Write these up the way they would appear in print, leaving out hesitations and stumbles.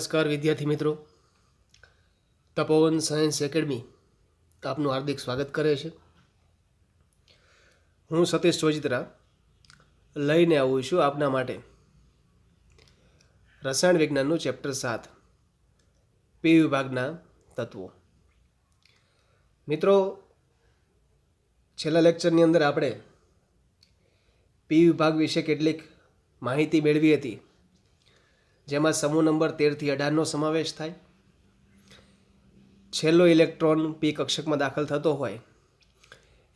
નમસ્કાર વિદ્યાર્થી મિત્રો, તપોવન સાયન્સ એકેડમી આપનું હાર્દિક સ્વાગત કરે છે. હું સતીશ ચોજિત્રા લઈને આવું છું આપના માટે રસાયણ વિજ્ઞાનનું ચેપ્ટર 7 પી વિભાગના તત્વો. મિત્રો, છેલ્લા લેક્ચરની અંદર આપણે પી વિભાગ વિશે કેટલીક માહિતી મેળવી હતી, જેમાં સમૂહ નંબર 13 થી 18નો સમાવેશ થાય. છેલ્લો ઇલેક્ટ્રોન પી કક્ષકમાં દાખલ થતો હોય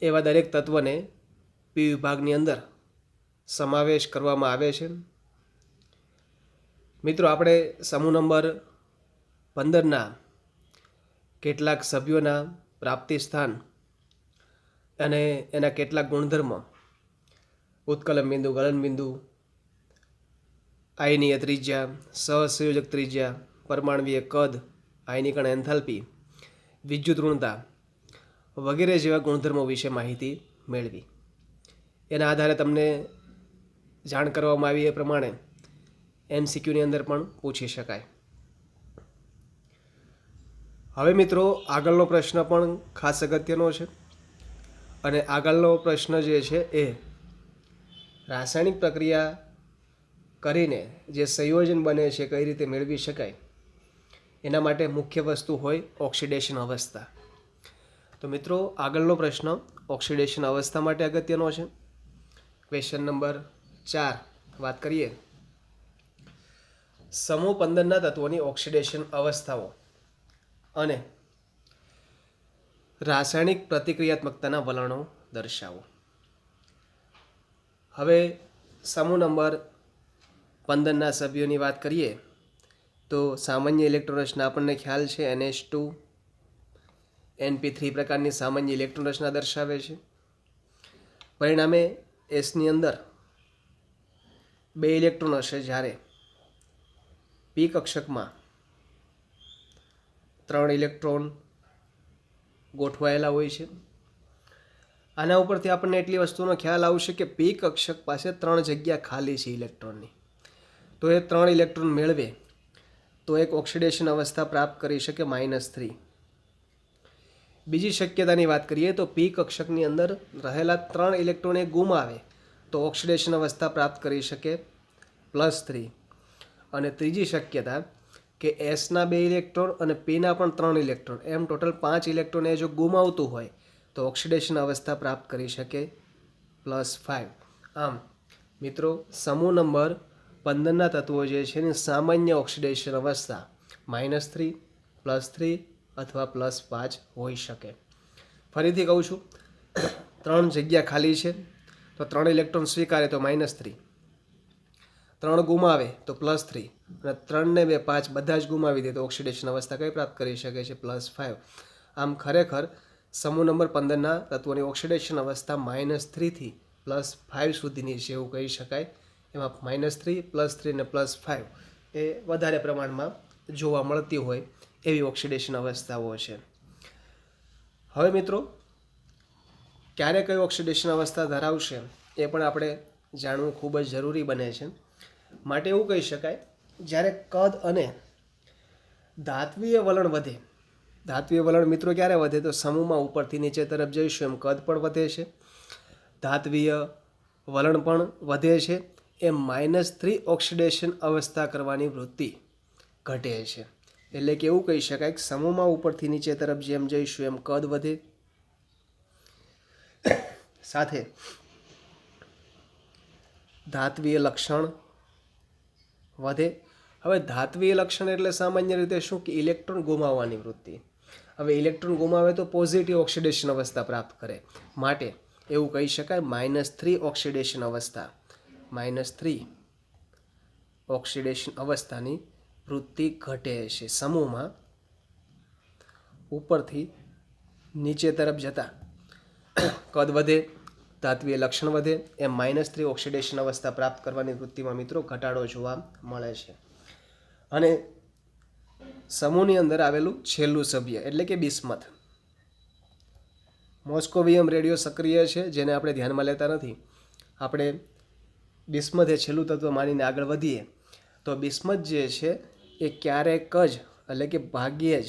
એવા દરેક તત્વને પી વિભાગની અંદર સમાવેશ કરવામાં આવે છે. મિત્રો, આપણે સમૂહ નંબર 15ના કેટલાક સભ્યોના પ્રાપ્તિ સ્થાન અને એના કેટલાક ગુણધર્મો, ઉત્કલન બિંદુ, ગલન બિંદુ, આયનીય ત્રિજ્યા, સહસંયોજક ત્રિજ્યા, પરમાણવીય કદ, આયનીકરણ એન્થાલ્પી, વિદ્યુત ઋણતા વગેરે જેવા ગુણધર્મો વિશે માહિતી મેળવી. એના આધારે તમને જાણ કરવામાં આવી એ પ્રમાણે MCQની અંદર પણ પૂછી શકાય. હવે મિત્રો, આગળનો પ્રશ્ન પણ ખાસ અગત્યનો છે અને આગળનો પ્રશ્ન જે છે એ રાસાયણિક પ્રક્રિયા કરીને જે સંયોજન બને છે કઈ રીતે મેળવી શકાય એના માટે મુખ્ય વસ્તુ હોય ઓક્સિડેશન અવસ્થા. તો મિત્રો, આગળનો પ્રશ્ન ઓક્સિડેશન અવસ્થા માટે અગત્યનો છે. ક્વેશ્ચન નંબર 4 વાત કરીએ. સમૂહ 15ના તત્વોની ઓક્સિડેશન અવસ્થાઓ અને રાસાયણિક પ્રતિક્રિયાત્મકતાના વલણો દર્શાવો. હવે સમૂહ નંબર 15ના સભ્યોની વાત કરીએ તો સામાન્ય ઇલેક્ટ્રોન રચના આપણને ખ્યાલ છે, NH2 NP3 પ્રકારની સામાન્ય ઇલેક્ટ્રોન રચના દર્શાવે છે. પરિણામે એસની અંદર 2 ઇલેક્ટ્રોન હશે, જ્યારે પી કક્ષકમાં 3 ઇલેક્ટ્રોન ગોઠવાયેલા હોય છે. આના ઉપરથી આપણને એટલી વસ્તુનો ખ્યાલ આવશે કે પી કક્ષક પાસે 3 જગ્યા ખાલી છે ઇલેક્ટ્રોનની. તો એ 3 ઇલેક્ટ્રોન મેળવે તો એક ઓક્સિડેશન અવસ્થા પ્રાપ્ત કરી શકે -3. બીજી શક્યતાની વાત કરીએ તો પી કક્ષકની અંદર રહેલા 3 ઇલેક્ટ્રોન એ ગુમાવે તો ઓક્સિડેશન અવસ્થા પ્રાપ્ત કરી શકે +3. અને ત્રીજી શક્યતા કે એસના 2 ઇલેક્ટ્રોન અને પીના પણ 3 ઇલેક્ટ્રોન, એમ ટોટલ 5 ઇલેક્ટ્રોન એ જો ગુમાવતું હોય તો ઓક્સિડેશન અવસ્થા પ્રાપ્ત કરી શકે +5. આમ મિત્રો, સમૂહ નંબર 15ના તત્વો જે છે એની સામાન્ય ઓક્સિડેશન અવસ્થા -3, +3 અથવા +5 હોઈ શકે. ફરીથી કહું છું, 3 જગ્યા ખાલી છે તો 3 ઇલેક્ટ્રોન સ્વીકારે તો -3, 3 ગુમાવે તો +3 અને 3 ને 2 5 બધા જ ગુમાવી દે તો ઓક્સિડેશન અવસ્થા કઈ પ્રાપ્ત કરી શકે છે +5. આમ ખરેખર સમૂહ નંબર 15ના તત્વોની ઓક્સિડેશન અવસ્થા -3 થી +5 સુધીની છે એવું કહી શકાય. એમાં -3, +3 અને +5 એ વધારે પ્રમાણમાં જોવા મળતી હોય એવી ઓક્સિડેશન અવસ્થાઓ છે. હવે મિત્રો, ક્યારે કઈ ઓક્સિડેશન અવસ્થા ધરાવશે એ પણ આપણે જાણવું ખૂબ જ જરૂરી બને છે. માટે એવું કહી શકાય, જ્યારે કદ અને ધાત્વીય વલણ વધે. ધાત્વીય વલણ મિત્રો ક્યારે વધે તો સમૂહમાં ઉપરથી નીચે તરફ જઈશું એમ કદ પણ વધે છે, ધાત્વીય વલણ પણ વધે છે. એ -3 ઓક્સિડેશન અવસ્થા કરવાની વૃત્તિ ઘટે છે. એટલે કે એવું કહી શકાય કે સમૂહમાં ઉપરથી નીચે તરફ જેમ જઈશું એમ કદ વધે, સાથે ધાત્વીય લક્ષણ વધે. હવે ધાત્વીય લક્ષણ એટલે સામાન્ય રીતે શું કે ઇલેક્ટ્રોન ગુમાવવાની વૃત્તિ. હવે ઇલેક્ટ્રોન ગુમાવે તો પોઝિટિવ ઓક્સિડેશન અવસ્થા પ્રાપ્ત કરે. માટે એવું કહી શકાય -3 ઓક્સિડેશન અવસ્થા, -3 ઓક્સિડેશન અવસ્થાની વૃત્તિ ઘટે છે. સમૂહમાં ઉપરથી નીચે તરફ જતા કદ વધે, ધાત્વીય લક્ષણ વધે, એમ -3 ઓક્સિડેશન અવસ્થા પ્રાપ્ત કરવાની વૃત્તિમાં મિત્રો ઘટાડો જોવા મળે છે. અને સમૂહની અંદર આવેલું છેલ્લું સભ્ય એટલે કે બિસ્મથ, મોસ્કોવિયમ રેડિયો સક્રિય છે, જેને આપણે ધ્યાનમાં લેતા નથી. આપણે બિસ્મથ એ છેલ્લું તત્વ માનીને આગળ વધીએ તો બિસ્મથ જે છે એ ક્યારેક જ એટલે કે ભાગ્યે જ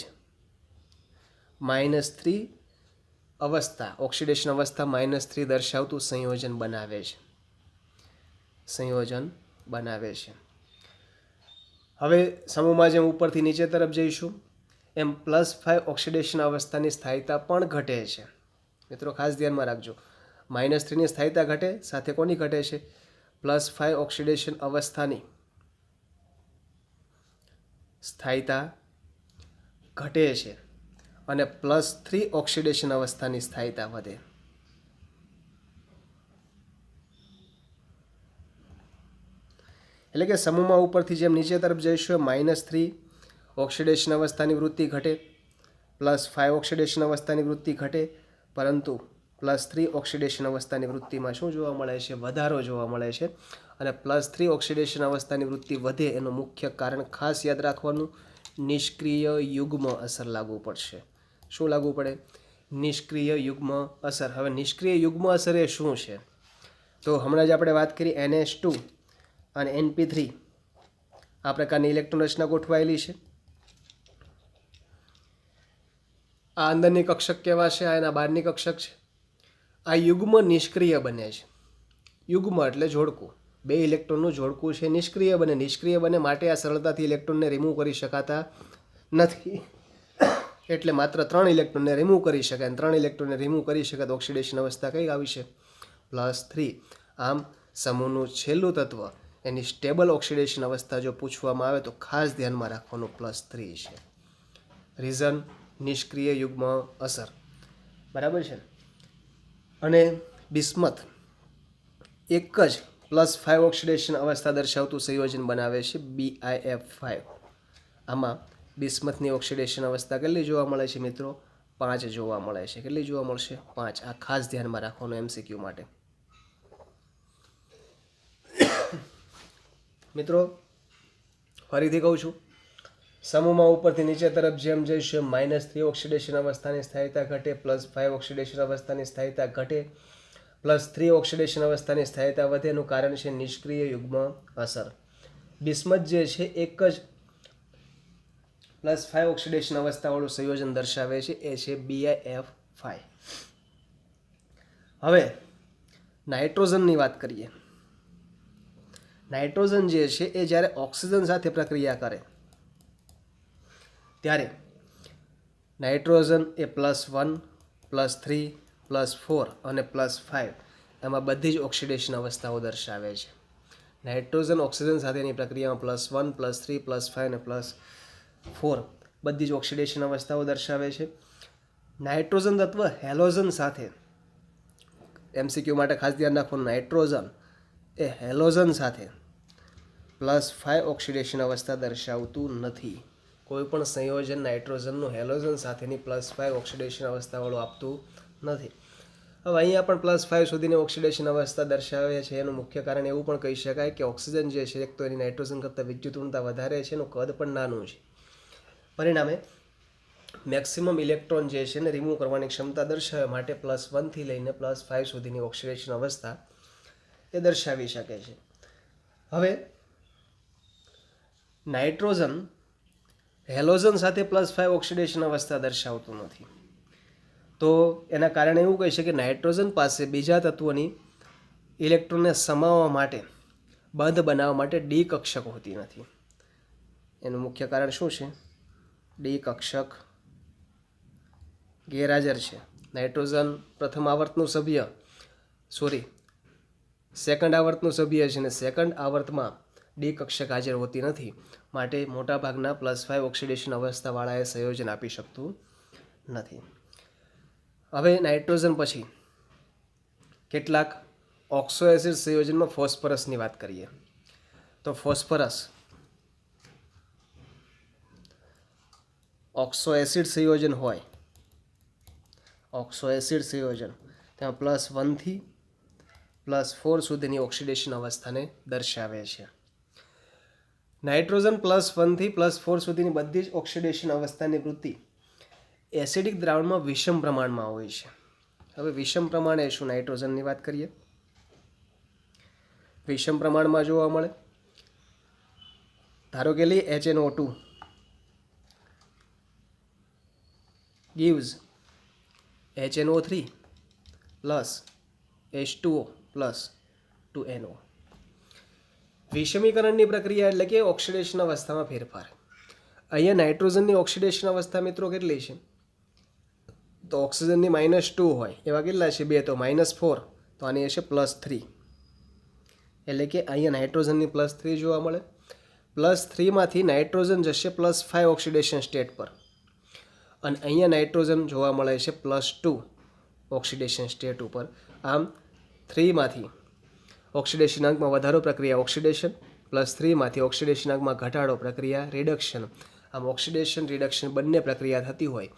-3 અવસ્થા, ઓક્સિડેશન અવસ્થા -3 દર્શાવતું સંયોજન બનાવે છે. હવે સમૂહમાં જેમ ઉપરથી નીચે તરફ જઈશું એમ +5 ઓક્સિડેશન અવસ્થાની સ્થાયીતા પણ ઘટે છે. મિત્રો ખાસ ધ્યાનમાં રાખજો, -3ની સ્થાયીતા ઘટે, સાથે કોની ઘટે છે? +5 ઓક્સિડેશન અવસ્થાની સ્થાયીતા ઘટે છે અને +3 ઓક્સિડેશન અવસ્થાની સ્થાયીતા વધે. એટલે કે સમૂહમાં ઉપરથી જેમ નીચે તરફ જઈશું -3 ઓક્સિડેશન અવસ્થાની વૃત્તિ ઘટે, +5 ઓક્સિડેશન અવસ્થાની વૃત્તિ ઘટે, પરંતુ +3 ઓક્સિડેશન અવસ્થાની વૃત્તિમાં શું જોવા મળે છે? વધારો જોવા મળે છે. અને +3 ઓક્સિડેશન અવસ્થાની વૃત્તિ વધે એનું મુખ્ય કારણ ખાસ યાદ રાખવાનું, નિષ્ક્રિય યુગ્મ અસર લાગુ પડશે. શું લાગુ પડે? નિષ્ક્રિય યુગ્મ અસર. હવે નિષ્ક્રિય યુગ્મ અસર એ શું છે? તો હમણાં જ આપણે વાત કરી NH2 અને NP3 આ પ્રકારની ઇલેક્ટ્રોન રચના ગોઠવાયેલી છે. આ અંદરની કક્ષક કેવા છે? આ એના બહારની કક્ષક છે. આ યુગ્મ નિષ્ક્રિય બને છે. યુગ્મ એટલે જોડકું, 2 ઇલેક્ટ્રોનનું જોડકું છે, નિષ્ક્રિય બને. નિષ્ક્રિય બને માટે આ સરળતાથી ઇલેક્ટ્રોનને રિમૂવ કરી શકાતા નથી. એટલે માત્ર 3 ઇલેક્ટ્રોનને રિમૂવ કરી શકાય. 3 ઇલેક્ટ્રોનને રિમૂવ કરી શકાય તો ઓક્સિડેશન અવસ્થા કઈ આવી છે? +3. આમ સમૂહનું છેલ્લું તત્વ એની સ્ટેબલ ઓક્સિડેશન અવસ્થા જો પૂછવામાં આવે તો ખાસ ધ્યાનમાં રાખવાનું +3 છે. રીઝન નિષ્ક્રિય યુગ્મ અસર. બરાબર છે. અને બિસ્મથ એક જ +5 ઓક્સિડેશન અવસ્થા દર્શાવતું સંયોજન બનાવે છે, BiF5. આમાં બિસ્મથની ઓક્સિડેશન અવસ્થા કેટલી જોવા મળે છે મિત્રો? 5 જોવા મળે છે. કેટલી જોવા મળશે? 5. આ ખાસ ધ્યાનમાં રાખવાનું MCQ માટે. મિત્રો ફરીથી કહું છું, સમૂહમાં ઉપરથી નીચે તરફ જેમ જઈશું -3 ઓક્સિડેશન અવસ્થાની સ્થાયીતા ઘટે, +5 ઓક્સિડેશન અવસ્થાની સ્થાયીતા ઘટે, +3 ઓક્સિડેશન અવસ્થાની સ્થાયીતા વધે. એનું કારણ છે નિષ્ક્રિય યુગ્મ અસર. બિસ્મથ જે છે એક જ +5 ઓક્સિડેશન અવસ્થાવાળું સંયોજન દર્શાવે છે, એ છે BiF5. હવે નાઇટ્રોજનની વાત કરીએ. નાઇટ્રોજન જે છે એ જ્યારે ઓક્સિજન સાથે પ્રક્રિયા કરે ત્યારે નાઇટ્રોજન એ +1, +3, +4 અને +5 એમાં બધી જ ઓક્સિડેશન અવસ્થાઓ દર્શાવે છે. નાઇટ્રોજન ઓક્સિજન સાથેની પ્રક્રિયામાં +1, +3, +5 અને +4 બધી જ ઓક્સિડેશન અવસ્થાઓ દર્શાવે છે. નાઇટ્રોજન તત્વ હેલોજન સાથે, MCQ માટે ખાસ ધ્યાન રાખવાનું, નાઇટ્રોજન એ હેલોજન સાથે +5 ઓક્સિડેશન અવસ્થા દર્શાવતું નથી. કોઈ પણ સંયોજન નાઇટ્રોજનનું હેલોજન સાથેની +5 ઓક્સિડેશન અવસ્થાવાળું આપતું નથી. હવે અહીંયા પણ +5 સુધીની ઓક્સિડેશન અવસ્થા દર્શાવે છે. એનું મુખ્ય કારણ એવું પણ કહી શકાય કે ઓક્સિજન જે છે એક તો એની નાઇટ્રોજન કરતાં વિદ્યુત ઋણતા વધારે છે, એનું કદ પણ નાનું છે. પરિણામે મેક્સિમમ ઇલેક્ટ્રોન જે છે એને રિમૂવ કરવાની ક્ષમતા દર્શાવવા માટે +1 થી લઈને +5 સુધીની ઓક્સિડેશન અવસ્થા એ દર્શાવી શકે છે. હવે નાઇટ્રોજન હેલોજન સાથે +5 ઓક્સિડેશન અવસ્થા દર્શાવતું નથી. તો એના કારણે એવું કહી શકે કે નાઇટ્રોજન પાસે બીજા તત્વોની ઇલેક્ટ્રોનને સમાવવા માટે, બંધ બનાવવા માટે ડી કક્ષક હોતી નથી. એનું મુખ્ય કારણ શું છે? ડી કક્ષક ગેરહાજર છે. નાઇટ્રોજન પ્રથમ આવર્તનું સભ્ય, સેકન્ડ આવર્તનું સભ્ય છે અને સેકન્ડ આવર્તમાં ડી કક્ષક હાજર હોતી નથી. માટે મોટાભાગના +5 ઓક્સિડેશન અવસ્થાવાળા એ સંયોજન આપી શકતું નથી. હવે નાઇટ્રોજન પછી કેટલાક ઓક્સો એસિડ સંયોજનમાં ફોસ્ફરસની વાત કરીએ. તો ફોસ્ફરસ ઓક્સો એસિડ સંયોજન હોય, ઓક્સો એસિડ સંયોજન તેમાં +1 થી +4 સુધીની ઓક્સિડેશન અવસ્થાને દર્શાવે છે. નાઇટ્રોજન +1 થી +4 સુધીની બધી જ ઓક્સિડેશન અવસ્થાની વૃત્તિ એસિડિક દ્રાવણમાં વિષમ પ્રમાણમાં હોય છે. હવે વિષમ પ્રમાણે શું? નાઇટ્રોજનની વાત કરીએ. વિષમ પ્રમાણમાં જોવા મળે ધારો કે લઈએ HNO2 gives HNO3 plus H2O plus 2NO. વિષમીકરણની પ્રક્રિયા એટલે કે ઓક્સિડેશન અવસ્થામાં ફેરફાર. અહીંયા નાઇટ્રોજનની ઓક્સિડેશન અવસ્થા મિત્રો કેટલી છે? તો ઓક્સિજનની -2 હોય એવા કેટલા છે? 2, તો -4, તો આની હશે +3. એટલે કે અહીંયા નાઇટ્રોજનની +3 જોવા મળે. +3 માંથી નાઇટ્રોજન જશે +5 ઓક્સિડેશન સ્ટેટ પર, અને અહીંયા નાઇટ્રોજન જોવા મળે છે +2 ઓક્સિડેશન સ્ટેટ ઉપર. આમ 3 માંથી ઓક્સિડેશન અંકમાં વધારો પ્રક્રિયા ઓક્સિડેશન, +3 માંથી ઓક્સિડેશન અંકમાં ઘટાડો પ્રક્રિયા રિડક્શન. આમ ઓક્સિડેશન રિડક્શન બંને પ્રક્રિયા થતી હોય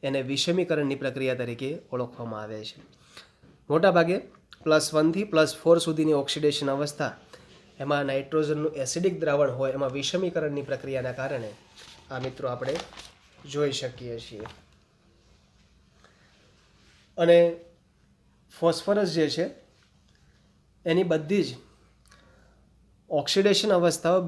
એને વિષમીકરણની પ્રક્રિયા તરીકે ઓળખવામાં આવે છે. મોટાભાગે +1 થી +4 સુધીની ઓક્સિડેશન અવસ્થા એમાં નાઇટ્રોજનનું એસિડિક દ્રાવણ હોય એમાં વિષમીકરણની પ્રક્રિયાના કારણે આ મિત્રો આપણે જોઈ શકીએ છીએ. અને ફોસ્ફરસ જે છે એની બધી જ ઓક્સિડેશન અવસ્થાઓ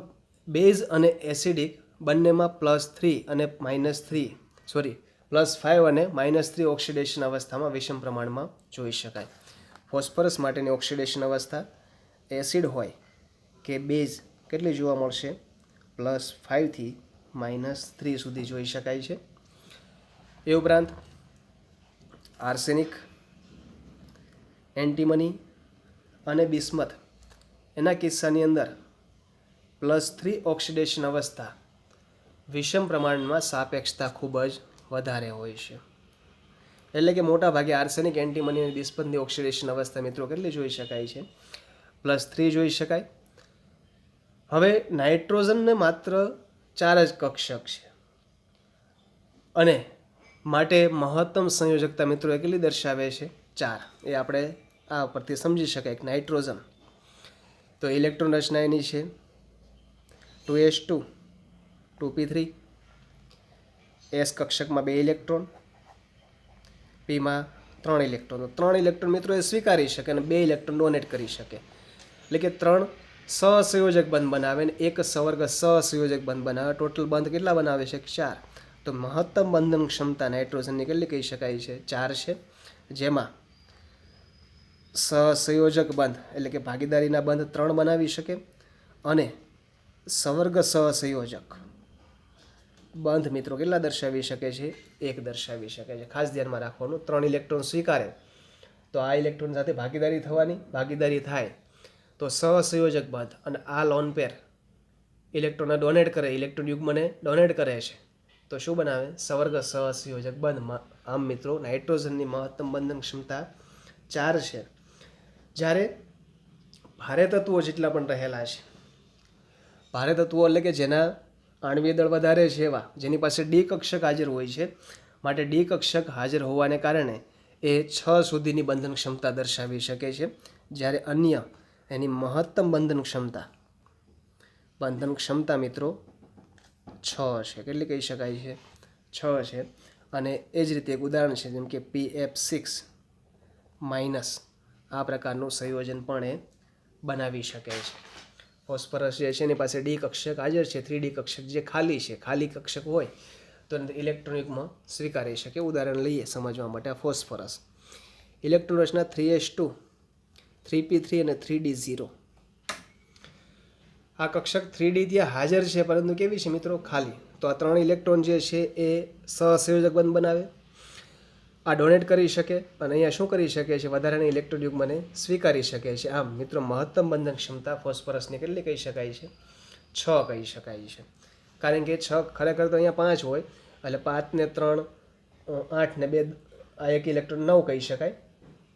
બેઝ અને એસિડિક બંનેમાં +3 અને +5 અને -3 ઓક્સિડેશન અવસ્થામાં વિષમ પ્રમાણમાં જોઈ શકાય. ફોસ્ફરસ માટેની ઓક્સિડેશન અવસ્થા એસિડ હોય કે બેઝ કેટલી જોવા મળશે? +5 થી -3 સુધી જોઈ શકાય છે. એ ઉપરાંત આર્સેનિક, એન્ટીમની અને બિસ્મથ એના કિસ્સાની અંદર +3 ઓક્સિડેશન અવસ્થા વિષમ પ્રમાણમાં સાપેક્ષતા ખૂબ જ વધારે હોય છે. એટલે કે મોટા ભાગે આર્સેનિક, એન્ટીમની અને બિસ્મથની ઓક્સિડેશન અવસ્થા મિત્રો કેટલી જોઈ શકાય છે? +3 જોઈ શકાય. હવે નાઇટ્રોજનને માત્ર 4 જ કક્ષક છે અને માટે મહત્તમ સંયોજકતા મિત્રો એ કેટલી દર્શાવે છે? 4. એ આપણે આ પરથી સમજી શકાય કે નાઇટ્રોજન તો ઇલેક્ટ્રોન રચના એની છે 2s2 2p3, S કક્ષકમાં 2 ઇલેક્ટ્રોન, Pમાં 3 ઇલેક્ટ્રોન. તો 3 ઇલેક્ટ્રોન મિત્રો એ સ્વીકારી શકે અને 2 ઇલેક્ટ્રોન ડોનેટ કરી શકે. એટલે કે 3 સહસંયોજક બંધ બનાવે અને 1 સવર્ગ સહસંયોજક બંધ બનાવે. ટોટલ બંધ કેટલા બનાવે છે? 4. તો મહત્તમ બંધન ક્ષમતા નાઇટ્રોજનની કેટલી કહી શકાય છે? 4 છે, જેમાં સહસંયોજક બંધ એટલે કે ભાગીદારીના બંધ 3 બનાવી શકે અને સવર્ગ સહસંયોજક બંધ મિત્રો કેટલા દર્શાવી શકે છે? 1 દર્શાવી શકે છે. ખાસ ધ્યાનમાં રાખવાનું, 3 ઇલેક્ટ્રોન સ્વીકારે તો આ ઇલેક્ટ્રોન સાથે ભાગીદારી થવાની, ભાગીદારી થાય તો સહસંયોજક બંધ, અને આ લોન પેર ઇલેક્ટ્રોનને ડોનેટ કરે, ઇલેક્ટ્રોન યુગ્મને ડોનેટ કરે છે તો શું બનાવે? સવર્ગ સહસંયોજક બંધ. આમ મિત્રો નાઇટ્રોજનની મહત્તમ બંધન ક્ષમતા 4 છે. જ્યારે ભારે તત્વો જેટલા પણ રહેલા છે, ભારે તત્વો એટલે કે જેના આણ્વીય દળ વધારે છે એવા, જેની પાસે ડી કક્ષક હાજર હોય છે, માટે ડી કક્ષક હાજર હોવાને કારણે એ 6 સુધીની બંધન ક્ષમતા દર્શાવી શકે છે. જ્યારે અન્ય એની મહત્તમ બંધન ક્ષમતા મિત્રો 6 છે. કેટલી કહી શકાય છે? 6 છે. અને એ જ રીતે એક ઉદાહરણ છે જેમ કે PF6- આ પ્રકારનું સંયોજન પણ એ બનાવી શકે છે. ફોસ્ફરસ જે છે એની પાસે ડી કક્ષક હાજર છે, 3D કક્ષક જે ખાલી છે, ખાલી કક્ષક હોય તો ઇલેક્ટ્રોન યુગ્મ સ્વીકારી શકે. ઉદાહરણ લઈએ સમજવા માટે. ફોસ્ફરસ ઇલેક્ટ્રોન રચના 3s2 3p3 અને 3d0. આ કક્ષક 3d ત્યાં હાજર છે પરંતુ કેવી છે મિત્રો? ખાલી. તો આ 3 ઇલેક્ટ્રોન જે છે એ સહસંયોજક બંધ બનાવે, આ ડોનેટ કરી શકે અને અહીંયા શું કરી શકે છે? વધારાના ઇલેક્ટ્રોન યુગ્મને સ્વીકારી શકે છે. આમ મિત્રો મહત્તમ બંધન ક્ષમતા ફોસ્ફરસની કેટલી કહી શકાય છે? 6 કહી શકાય છે. કારણ કે 6 ખરેખર તો અહીંયા 5 હોય એટલે 5 ને 3 8 ને 2 આ એક ઇલેક્ટ્રોન 9 કહી શકાય.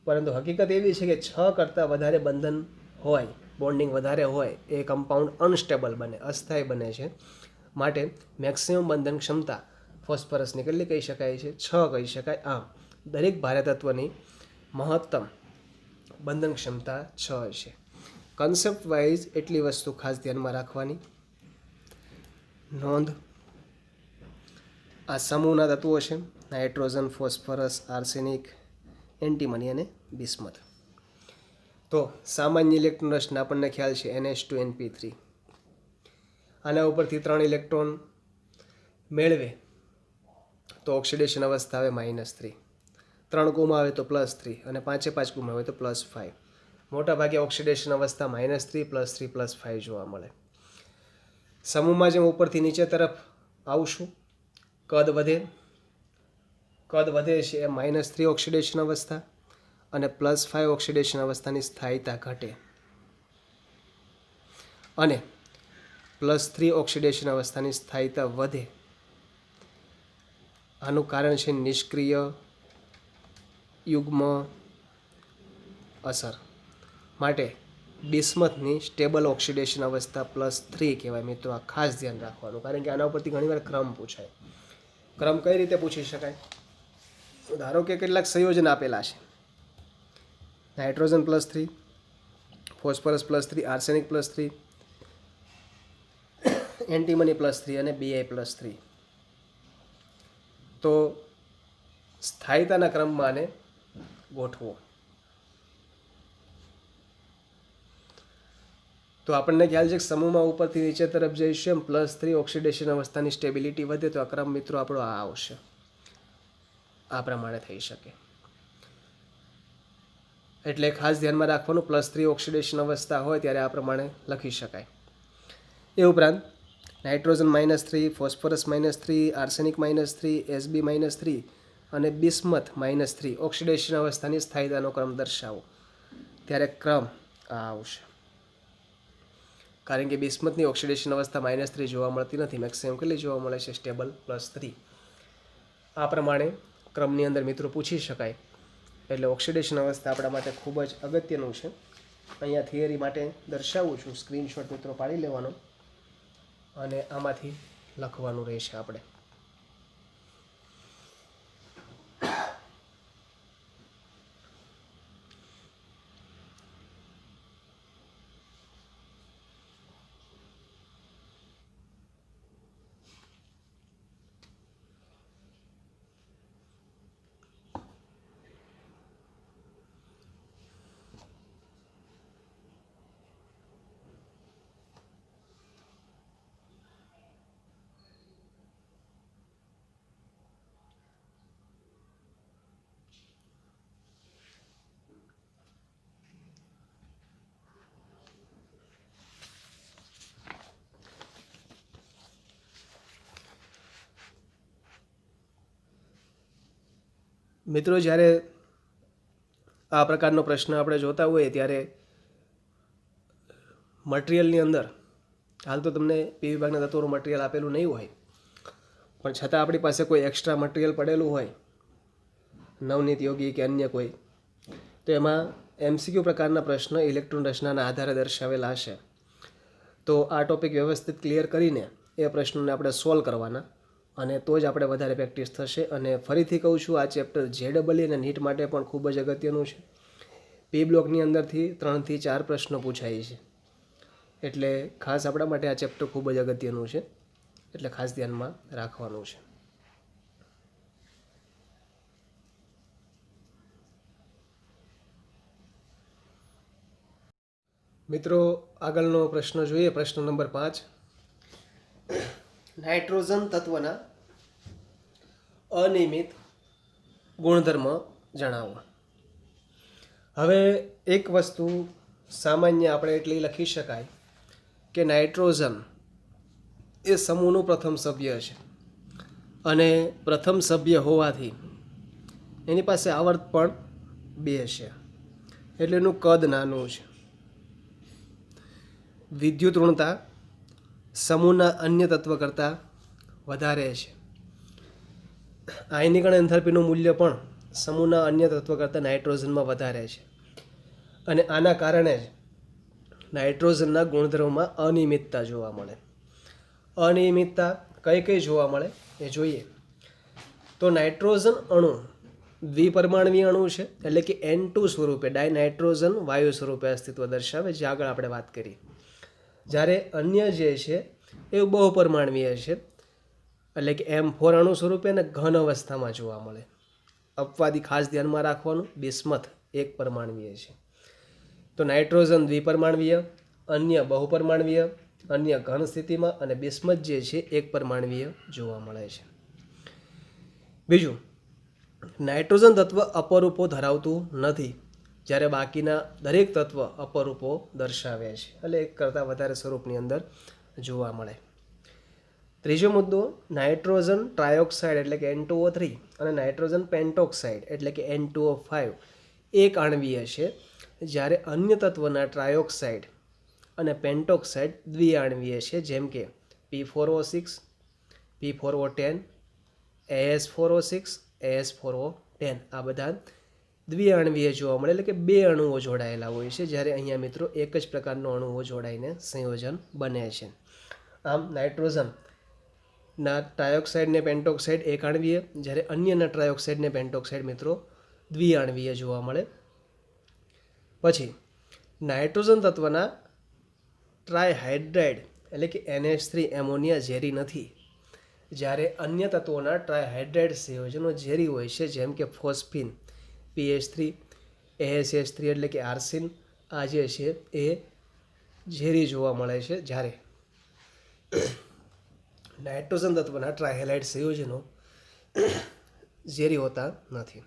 પરંતુ હકીકત એવી છે કે 6 કરતાં વધારે બંધન હોય, બોન્ડિંગ વધારે હોય એ કમ્પાઉન્ડ અનસ્ટેબલ બને, અસ્થાયી બને છે. માટે મેક્સિમમ બંધન ક્ષમતા ફોસ્ફરસની કેટલી કહી શકાય છે? 6 કહી શકાય. આમ દરેક ભારે તત્વની મહત્તમ બંધન ક્ષમતા 6 છે. કન્સેપ્ટ વાઇઝ એટલી વસ્તુ ખાસ ધ્યાનમાં રાખવાની. નોંધ, આ સમૂહના તત્વો છે નાઇટ્રોજન, ફોસ્ફરસ, આર્સેનિક, એન્ટીમની અને બિસ્મથ. તો સામાન્ય ઇલેક્ટ્રોન રચના આપણને ખ્યાલ છે NH2 NP3. આના ઉપરથી 3 ઇલેક્ટ્રોન મેળવે તો ઓક્સિડેશન અવસ્થા આવે -3, 3 ગુમાવે તો +3 અને 5 ગુમાવે તો +5. મોટાભાગે ઓક્સિડેશન અવસ્થા -3 +3 +5 જોવા મળે. સમૂહમાં જેમ ઉપરથી નીચે તરફ આવશું કદ વધે છે એ -3 ઓક્સિડેશન અવસ્થા અને +5 ઓક્સિડેશન અવસ્થાની સ્થાયીતા ઘટે અને +3 ઓક્સિડેશન અવસ્થાની સ્થાયીતા વધે. આનું કારણ છે નિષ્ક્રિય યુગ્મ અસર. માટે બિસ્મથની સ્ટેબલ ઓક્સિડેશન અવસ્થા +3 કહેવાય. મિત્રો આ ખાસ ધ્યાન રાખવાનું, કારણ કે આના ઉપરથી ઘણીવાર ક્રમ પૂછાય. ક્રમ કઈ રીતે પૂછી શકાય? ધારો કે કેટલાક સંયોજન આપેલા છે: નાઇટ્રોજન +3, ફોસ્ફરસ +3, આર્સેનિક +3, એન્ટીમની +3 અને Bi +3. તો સ્થાયીતાના ક્રમમાં આને ગોઠવો તો આપણને ખ્યાલ છે કે સમૂહમાં ઉપરથી નીચે તરફ જઈશું એમ +3 ઓક્સિડેશન અવસ્થાની સ્ટેબિલિટી વધે તો આ ક્રમ મિત્રો આપણો આ આવશે. આ પ્રમાણે થઈ શકે. એટલે ખાસ ધ્યાનમાં રાખવાનું, +3 ઓક્સિડેશન અવસ્થા હોય ત્યારે આ પ્રમાણે લખી શકાય. એ ઉપરાંત નાઇટ્રોજન -3, ફોસ્ફરસ -3, આર્સેનિક -3, Sb -3 અને બિસ્મથ -3 ઓક્સિડેશન અવસ્થાની સ્થાયીતાનો ક્રમ દર્શાવો ત્યારે ક્રમ આ આવશે. કારણ કે બિસ્મથની ઓક્સિડેશન અવસ્થા -3 જોવા મળતી નથી, મેક્સિમમ કેટલી જોવા મળે છે? સ્ટેબલ +3. આ પ્રમાણે ક્રમની અંદર મિત્રો પૂછી શકાય. એટલે ઓક્સિડેશન અવસ્થા આપણા માટે ખૂબ જ અગત્યનું છે. અહીંયા થિયરી માટે દર્શાવું છું, સ્ક્રીનશોટ મિત્રો પાડી લેવાનો અને આમાંથી લખવાનું રહેશે આપણે. મિત્રો જ્યારે આ પ્રકારનો પ્રશ્ન આપણે જોતા હોઈએ ત્યારે મટીરિયલની અંદર હાલ તો તમને પી વિભાગના તત્વોનું મટીરિયલ આપેલું નહીં હોય, પણ છતાં આપણી પાસે કોઈ એક્સ્ટ્રા મટીરિયલ પડેલું હોય, નવનીત યોગી કે અન્ય કોઈ, તો એમાં MCQ પ્રકારના પ્રશ્ન ઇલેક્ટ્રોન રચનાના આધારે દર્શાવેલા હશે. તો આ ટોપિક વ્યવસ્થિત ક્લિયર કરીને એ પ્રશ્નોને આપણે સોલ્વ કરવાના અને તો જ આપણે વધારે પ્રેક્ટિસ થશે. અને ફરીથી કહું છું, આ ચેપ્ટર JEE અને નીટ માટે પણ ખૂબ જ અગત્યનું છે. પી બ્લોકની અંદરથી 3 થી 4 પ્રશ્નો પૂછાય છે, એટલે ખાસ આપણા માટે આ ચેપ્ટર ખૂબ જ અગત્યનું છે, એટલે ખાસ ધ્યાનમાં રાખવાનું છે. મિત્રો આગળનો પ્રશ્ન જોઈએ. પ્રશ્ન નંબર 5. નાઇટ્રોજન તત્વના અનિયમિત ગુણધર્મ જણાવો. હવે એક વસ્તુ સામાન્ય આપણે એટલી લખી શકાય કે નાઇટ્રોજન એ સમૂહનું પ્રથમ સભ્ય છે અને પ્રથમ સભ્ય હોવાથી એની પાસે આવર્ત પણ 2 છે, એટલે એનું કદ નાનું છે. વિદ્યુત ઋણતા સમૂહના અન્ય તત્વ કરતાં વધારે છે. આયનીકરણ એન્થાલ્પીનું મૂલ્ય પણ સમૂહના અન્ય તત્વ કરતાં નાઇટ્રોજનમાં વધારે છે અને આના કારણે જ નાઇટ્રોજનના ગુણધર્મોમાં અનિયમિતતા જોવા મળે. અનિયમિતતા કઈ કઈ જોવા મળે એ જોઈએ. તો નાઇટ્રોજન અણુ દ્વિપરમાણવી અણુ છે, એટલે કે N2 સ્વરૂપે ડાયનાઇટ્રોજન વાયુ સ્વરૂપે અસ્તિત્વ દર્શાવે, જે આગળ આપણે વાત કરી. જ્યારે અન્ય જે છે એ બહુપરમાણવીય છે, એટલે કે M4 અણુ સ્વરૂપે અને ઘન અવસ્થામાં જોવા મળે. અપવાદી ખાસ ધ્યાનમાં રાખવાનું, બિસ્મથ એક પરમાણવીય છે. તો નાઇટ્રોજન દ્વિપરમાણવીય, અન્ય બહુપરમાણવીય, અન્ય ઘન સ્થિતિમાં, અને બિસ્મથ જે છે એક પરમાણવીય જોવા મળે છે. બીજું, નાઇટ્રોજન તત્વ અપરૂપો ધરાવતું નથી, જ્યારે બાકીના દરેક તત્વ અપરૂપો દર્શાવે છે, એટલે એક કરતાં વધારે સ્વરૂપની અંદર જોવા મળે. ત્રીજો મુદ્દો, નાઇટ્રોજન ટ્રાયોક્સાઇડ એટલે કે N2O3 અને નાઇટ્રોજન પેન્ટોક્સાઇડ એટલે કે N2O5 એક આણ્વીય છે, જ્યારે અન્ય તત્વના ટ્રાયોક્સાઇડ અને પેન્ટોક્સાઇડ દ્વિઆણ્વીય છે, જેમ કે P4O6, P4O10, AS4O6, AS4O10 આ બધા દ્વિઆણ્વીય જોવા મળે, એટલે કે બે અણુઓ જોડાયેલા હોય છે, જ્યારે અહીંયા મિત્રો એક જ પ્રકારનો અણુઓ જોડાઈને સંયોજન બને છે. આમ નાઇટ્રોજનના ટ્રાયોક્સાઇડ ને પેન્ટોક્સાઇડ એક આણ્વીય, જ્યારે અન્યના ટ્રાયોક્સાઇડ ને પેન્ટોક્સાઇડ મિત્રો દ્વિઆણ્વીય જોવા મળે. પછી નાઇટ્રોજન તત્વના ટ્રાયહાઇડ્રાઇડ એટલે કે NH3 એમોનિયા ઝેરી નથી, જ્યારે અન્ય તત્વોના ટ્રાયહાઇડ્રાઇડ સંયોજનો ઝેરી હોય છે, જેમ કે ફોસ્ફીન PH3, ASH3 એટલે કે આર્સિન આ જે છે એ ઝેરી જોવા મળે છે, જ્યારે નાઇટ્રોજન તત્વના ટ્રાયહેલાઇડ સંયોજનો ઝેરી હોતા નથી.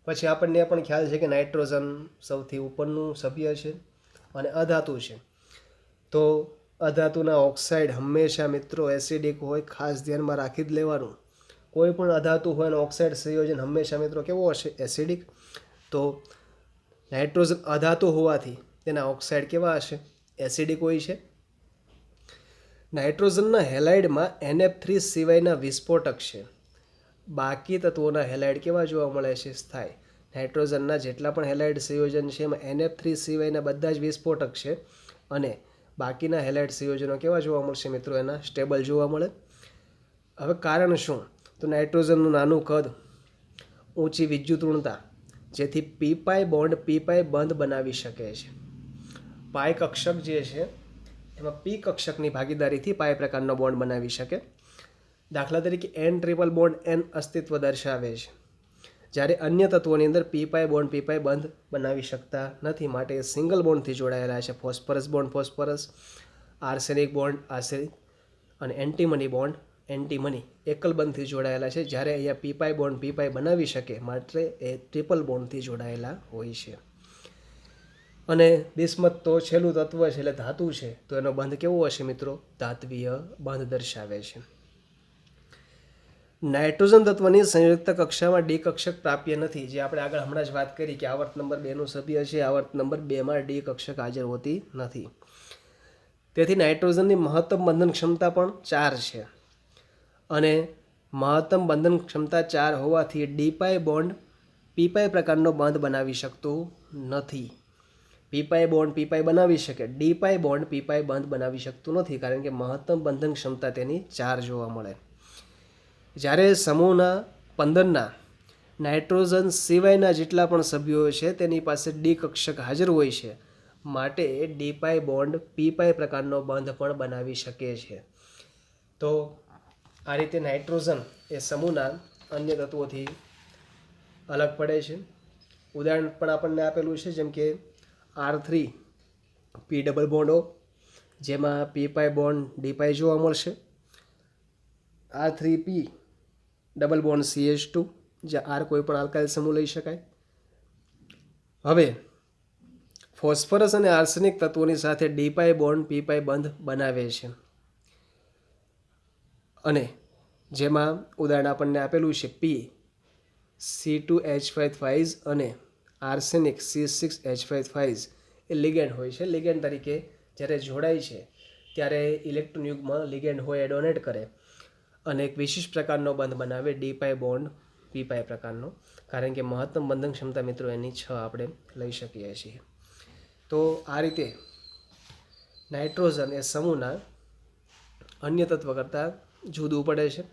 પછી આપણને પણ ખ્યાલ છે કે નાઇટ્રોજન સૌથી ઉપરનું સભ્ય છે અને અધાતુ છે. તો અધાતુના ઓક્સાઇડ હંમેશા મિત્રો એસિડિક હોય, ખાસ ધ્યાનમાં રાખી જ લેવાનું. કોઈ પણ અધાતુ હોય અને ઓક્સાઇડ સંયોજન હંમેશા મિત્રો કેવો હશે? એસિડિક. તો નાઇટ્રોજન અધાતુ હોવાથી તેના ઓક્સાઇડ કેવા હશે? એસિડિક હોય છે. નાઇટ્રોજનના હેલાઇડમાં NF3 સિવાયના વિસ્ફોટક છે. બાકી તત્વોના હેલાઇડ કેવા જોવા મળે છે? સ્થાયી. નાઇટ્રોજનના જેટલા પણ હેલાઇડ સંયોજન છે એમાં NF3 સિવાયના બધા જ વિસ્ફોટક છે, અને બાકીના હેલાઇડ સંયોજનો કેવા જોવા મળશે મિત્રો? એના સ્ટેબલ જોવા મળે. હવે કારણ શું? તો નાઇટ્રોજનનું નાનું કદ, ઊંચી વિદ્યુતઋણતા, જેથી પીપાઈ બોન્ડ પીપાઈ બંધ બનાવી શકે છે. પાઈ કક્ષક જે છે એમાં પી કક્ષકની ભાગીદારીથી પાઈ પ્રકારનો બોન્ડ બનાવી શકે. દાખલા તરીકે N ટ્રિપલ બોન્ડ N અસ્તિત્વ દર્શાવે છે, જ્યારે અન્ય તત્વોની અંદર પીપાઈ બોન્ડ પીપાઈ બંધ બનાવી શકતા નથી, માટે સિંગલ બોન્ડથી જોડાયેલા છે. Phosphorus bond phosphorus, arsenic bond arsenic, અને એન્ટીમની બોન્ડ એન્ટીમની એકલ બંધથી જોડાયેલા છે, જ્યારે અહીંયા પીપાઈ બોન્ડ પીપાઈ બનાવી શકે માટે એ ટ્રિપલ બોન્ડથી જોડાયેલા હોય છે. અને બિસ્મથ તો છેલ્લું તત્વ છે એટલે ધાતુ છે, તો એનો બંધ કેવો હશે મિત્રો? ધાત્વીય બંધ દર્શાવે છે. નાઇટ્રોજન તત્વની સંયુક્ત કક્ષામાં ડી કક્ષક પ્રાપ્ય નથી, જે આપણે આગળ હમણાં જ વાત કરી કે આવર્ત નંબર 2નું સભ્ય છે. આવર્ત નંબર 2માં ડી કક્ષક હાજર હોતી નથી. તેથી નાઇટ્રોજનની મહત્તમ બંધન ક્ષમતા પણ 4 છે, અને મહત્તમ બંધન ક્ષમતા 4 હોવાથી ડીપાઈ બોન્ડ પીપાઈ પ્રકારનો બંધ બનાવી શકતું નથી. પીપાઈ બોન્ડ પીપાઈ બનાવી શકે, ડીપાઈ બોન્ડ પીપાઈ બંધ બનાવી શકતું નથી, કારણ કે મહત્તમ બંધન ક્ષમતા તેની 4 જોવા મળે. જ્યારે સમૂહના 15ના નાઇટ્રોજન સિવાયના જેટલા પણ સભ્યો છે તેની પાસે ડી કક્ષક હાજર હોય છે, માટે ડીપાઈ બોન્ડ પીપાઈ પ્રકારનો બંધ પણ બનાવી શકે છે. તો આ રીતે નાઇટ્રોજન એ સમૂહના અન્ય તત્વોથી અલગ પડે છે. ઉદાહરણ પણ આપણને આપેલું છે, જેમ કે R3 P double bond O, જેમાં પીપાઈ બોન્ડ ડીપાઈ જોવા મળશે. R3P ડબલ બોન્ડ CH2, જ્યાં R કોઈ પણ આલ્કાઇલ સમૂહ લઈ શકાય. હવે ફોસ્ફરસ અને આર્સેનિક તત્વોની સાથે ડીપાઈ બોન્ડ પીપાઈ બંધ બનાવે છે, અને જેમાં ઉદાહરણ આપણને આપેલું છે P C2H5 અને આર્સેનિક C6H5 એ લિગેન્ડ હોય છે. લિગેન્ડ તરીકે જ્યારે જોડાય છે ત્યારે ઇલેક્ટ્રોન યુગમાં લિગેન્ડ હોય એ ડોનેટ કરે અને એક વિશિષ્ટ પ્રકારનો બંધ બનાવે, ડીપાઈ બોન્ડ પીપાઈ પ્રકારનો, કારણ કે મહત્તમ બંધન ક્ષમતા મિત્રો એની 6 આપણે લઈ શકીએ છીએ. તો આ રીતે નાઇટ્રોજન એ સમૂહના અન્ય તત્વ કરતાં જુદું પડે છે.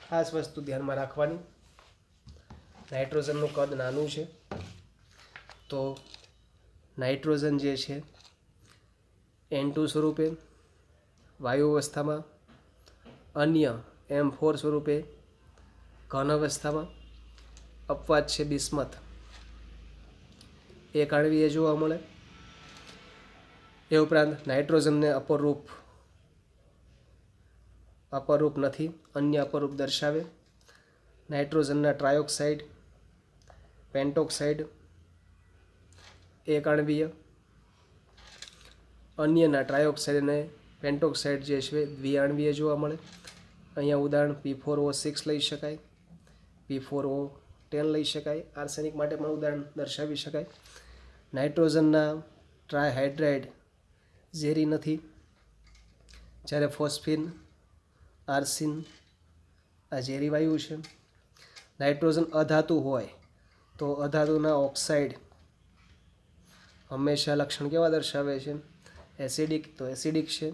ખાસ વસ્તુ ધ્યાનમાં રાખવાની, નાઇટ્રોજનનું કદ નાનું છે, તો નાઇટ્રોજન જે છે N2 સ્વરૂપે વાયુ અવસ્થામાં, અન્ય M4 સ્વરૂપે ઘન અવસ્થામાં, અપવાદ છે બિસ્મથ, એક આણ્વીય જોવા મળે. એ ઉપરાંત નાઇટ્રોજનને અપરૂપ નથી, અન્ય અપરૂપ દર્શાવે. નાઇટ્રોજનના ટ્રાયોક્સાઇડ, પેન્ટોક્સાઇડ એક આણ્વીય, અન્યના ટ્રાયોક્સાઇડ અને પેન્ટોક્સાઇડ જે છે દ્વિઆણ્વીય જોવા મળે. અહીંયા ઉદાહરણ P4O6 લઈ શકાય, P4O10 લઈ શકાય. આર્સેનિક માટે પણ ઉદાહરણ દર્શાવી શકાય. નાઇટ્રોજનના ટ્રાયહાઇડ્રાઇડ ઝેરી નથી, જ્યારે ફોસ્ફિન, આર્સિન આ ઝેરી વાયુ છે. નાઇટ્રોજન અધાતુ હોય તો અધાતુના ઓક્સાઇડ હંમેશા લક્ષણ કેવા દર્શાવે છે? એસિડિક, તો એસિડિક છે.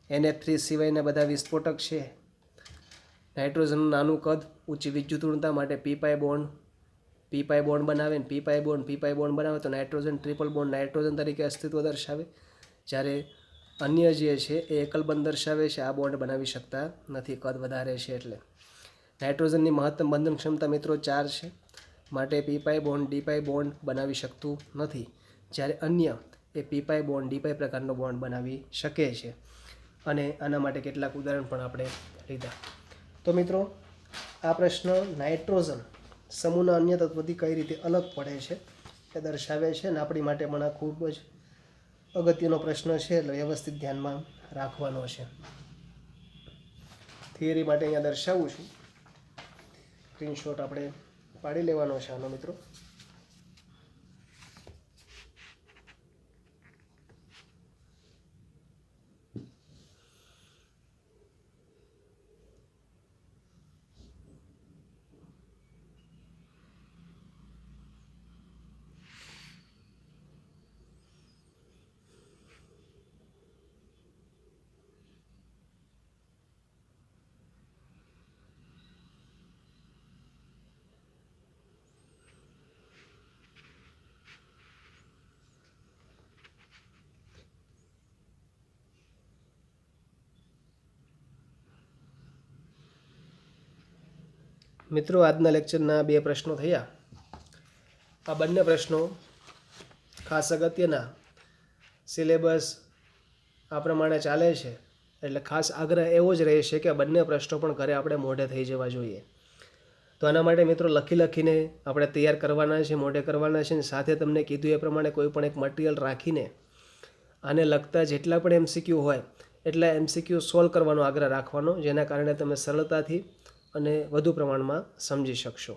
NF3 સિવાયના બધા વિસ્ફોટક છે. નાઇટ્રોજનનું નાનું કદ, ઊંચી વિદ્યુતઋણતા માટે પી પાઈ બોન્ડ બનાવે ને પી પાઈ બોન્ડ બનાવે તો નાઇટ્રોજન ટ્રિપલ બોન્ડ નાઇટ્રોજન તરીકે અસ્તિત્વ દર્શાવે. જ્યારે અન્ય જે છે એ એકલ બંધ દર્શાવે છે, આ બોન્ડ બનાવી શકતા નથી, કદ વધારે છે એટલે. નાઇટ્રોજનની મહત્તમ બંધન ક્ષમતા મિત્રો 4 છે, માટે પી પાઈ બોન્ડ ડી પાઈ બોન્ડ બનાવી શકતું નથી. જ્યારે અન્ય એ પી પાઈ બોન્ડ ડી પાઈ પ્રકારનો બોન્ડ બનાવી શકે છે. અને આના માટે કેટલાક ઉદાહરણ પણ આપણે લીધા. તો મિત્રો આ પ્રશ્ન નાઇટ્રોજન સમૂહના અન્ય તત્વોથી કઈ રીતે અલગ પડે છે એ દર્શાવે છે અને આપણી માટે પણ આ ખૂબ જ અગત્યનો પ્રશ્ન છે, એટલે વ્યવસ્થિત ધ્યાનમાં રાખવાનો છે. થિયરી માટે અહીંયા દર્શાવું છું, સ્ક્રીનશોટ આપણે પાડી લેવાનો છે આનો મિત્રો. મિત્રો આજના લેક્ચરના 2 પ્રશ્નો થયા. આ બંને પ્રશ્નો ખાસ અગત્યના, સિલેબસ આ પ્રમાણે ચાલે છે એટલે ખાસ આગ્રહ એવો જ રહેશે કે બંને પ્રશ્નો પણ ઘરે આપણે મોઢે થઈ જવા જોઈએ. તો આના માટે મિત્રો લખીને આપણે તૈયાર કરવાના છે, મોઢે કરવાના છે. અને સાથે તમને કીધું એ પ્રમાણે કોઈ પણ એક મટીરિયલ રાખીને આને લગતા જેટલા પણ MCQ હોય એટલા MCQ સોલ્વ કરવાનો આગ્રહ રાખવાનો, જેના કારણે તમે સરળતાથી અને વધુ પ્રમાણમાં સમજી શકશો.